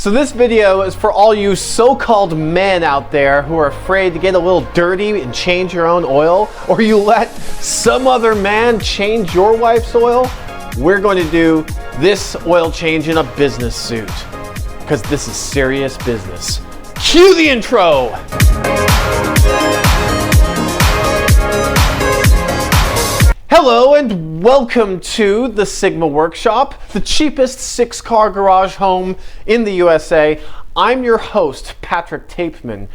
So this video is for all you so-called men out there who are afraid to get a little dirty and change your own oil, or you let some other man change your wife's oil. We're going to do this oil change in a business suit, because this is serious business. Cue the intro! Hello and welcome to the Sigma Workshop, the cheapest 6-car garage home in the USA. I'm your host, Patrick Tapeman,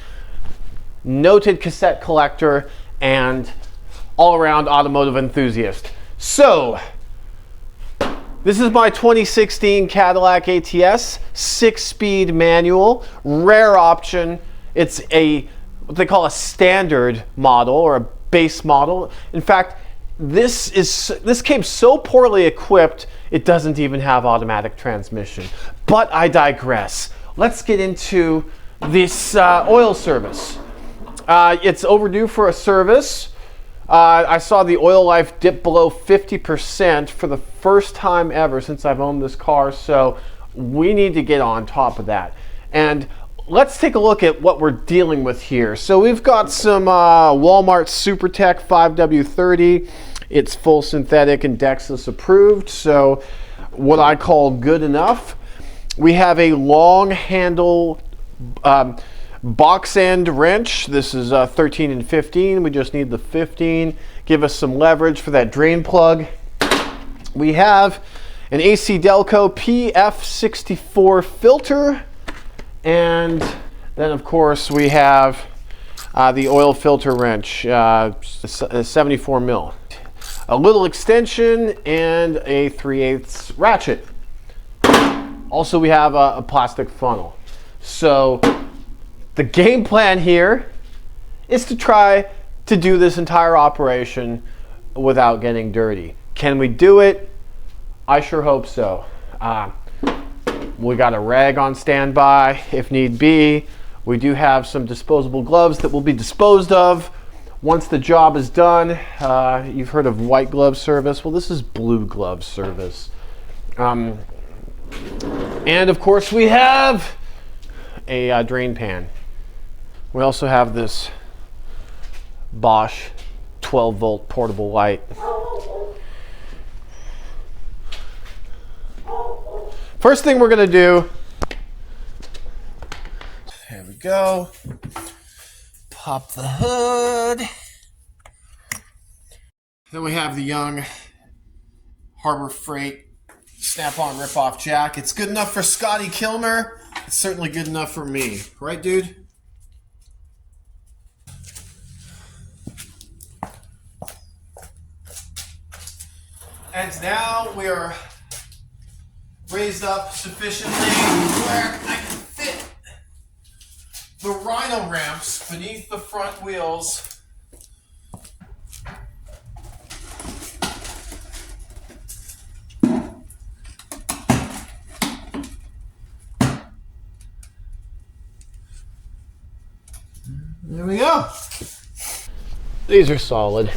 noted cassette collector and all-around automotive enthusiast. So, this is my 2016 Cadillac ATS, 6-speed manual, rare option. It's what they call a standard model or a base model. In fact, this came so poorly equipped, it doesn't even have automatic transmission. But I digress. Let's get into this oil service. It's overdue for a service. I saw the oil life dip below 50% for the first time ever since I've owned this car, so we need to get on top of that. And let's take a look at what we're dealing with here. So we've got some Walmart SuperTech 5W30. It's full synthetic and Dexus approved, so what I call good enough. We have a long handle box end wrench. This is 13 and 15. We just need the 15. Give us some leverage for that drain plug. We have an AC Delco PF64 filter. And then of course we have the oil filter wrench, 74 mil. A little extension and a 3/8 ratchet. Also we have a plastic funnel. So the game plan here is to try to do this entire operation without getting dirty. Can we do it? I sure hope so. We got a rag on standby if need be. We do have some disposable gloves that will be disposed of once the job is done. You've heard of white glove service. Well, this is blue glove service. And of course we have a drain pan. We also have this Bosch 12-volt portable light. First thing we're going to do, there we go, pop the hood. Then we have the young Harbor Freight snap-on rip-off jack. It's good enough for Scotty Kilmer. It's certainly good enough for me. Right, dude? And now we are raised up sufficiently where I can fit the Rhino ramps beneath the front wheels. There we go. These are solid.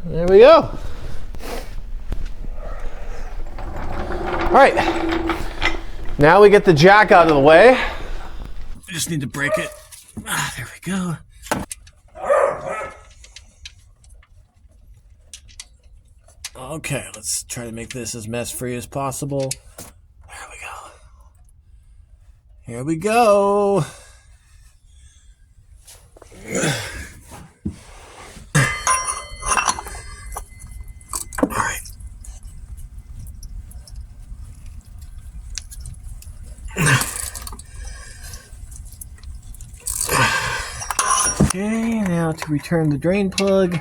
There we go. All right, now we get the jack out of the way. I just need to break it. There we go. Okay, let's try to make this as mess-free as possible. There we go. Here we go. Okay, now to return the drain plug.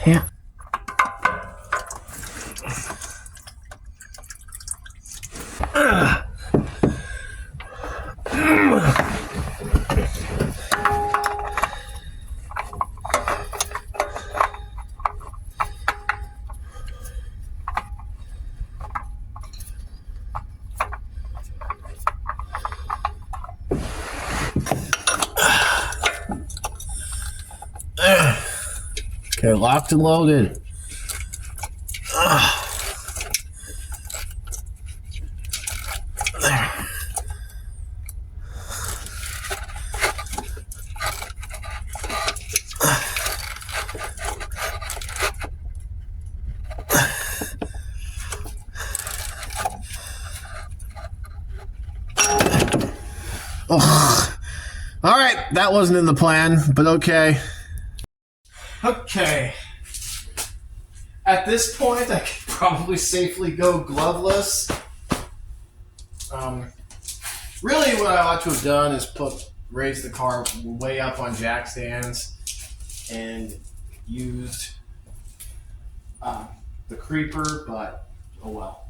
Yeah. Okay, locked and loaded. Oh. All right, that wasn't in the plan, but okay. Okay. At this point, I can probably safely go gloveless. Really, what I ought to have done is raise the car way up on jack stands and used the creeper, but oh well.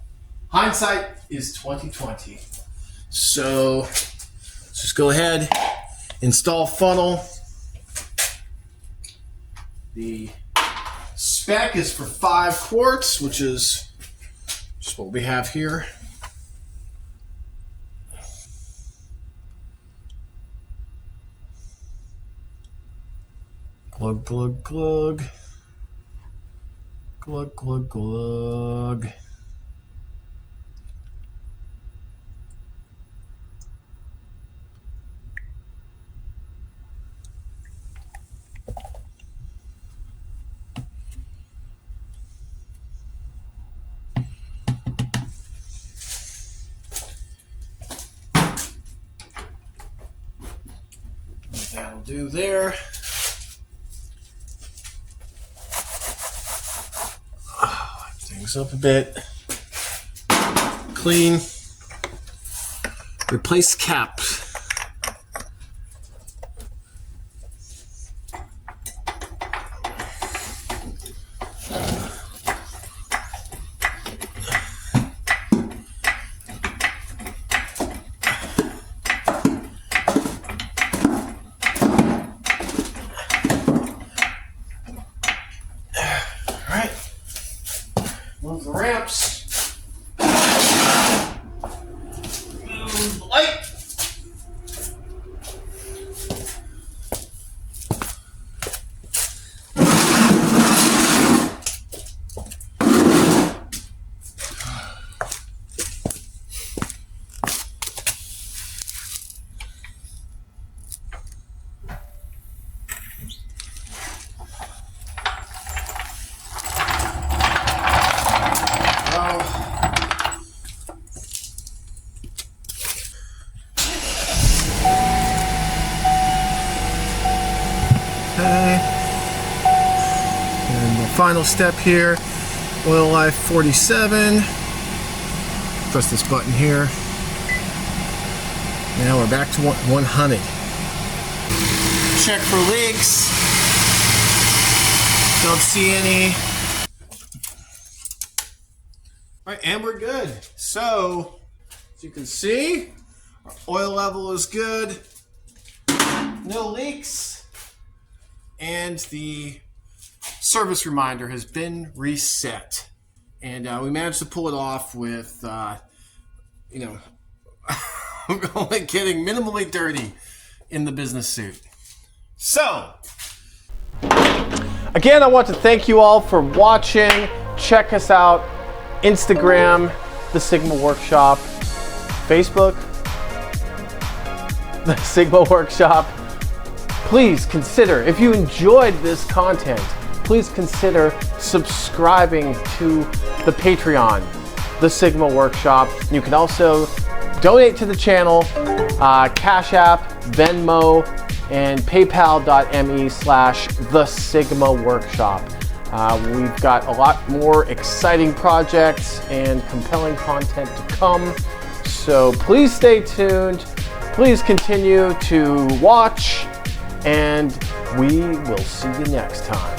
Hindsight is 2020. So let's just go ahead, install funnel. The spec is for 5 quarts, which is just what we have here. Glug, glug, glug. Glug, glug, glug. That'll do there. Things up a bit. Clean. Replace cap. Move the ramps. Move the light. And the final step here, oil life 47. Press this button here. Now we're back to 100. Check for leaks. Don't see any. All right, and we're good. So, as you can see, our oil level is good. No leaks. And the service reminder has been reset. And we managed to pull it off with, only getting minimally dirty in the business suit. So, again, I want to thank you all for watching. Check us out. Instagram, The Sigma Workshop. Facebook, The Sigma Workshop. Please consider, if you enjoyed this content, please consider subscribing to the Patreon, The Sigma Workshop. You can also donate to the channel, CashApp, Venmo, and paypal.me/The Sigma Workshop. We've got a lot more exciting projects and compelling content to come. So please stay tuned. Please continue to watch. And we will see you next time.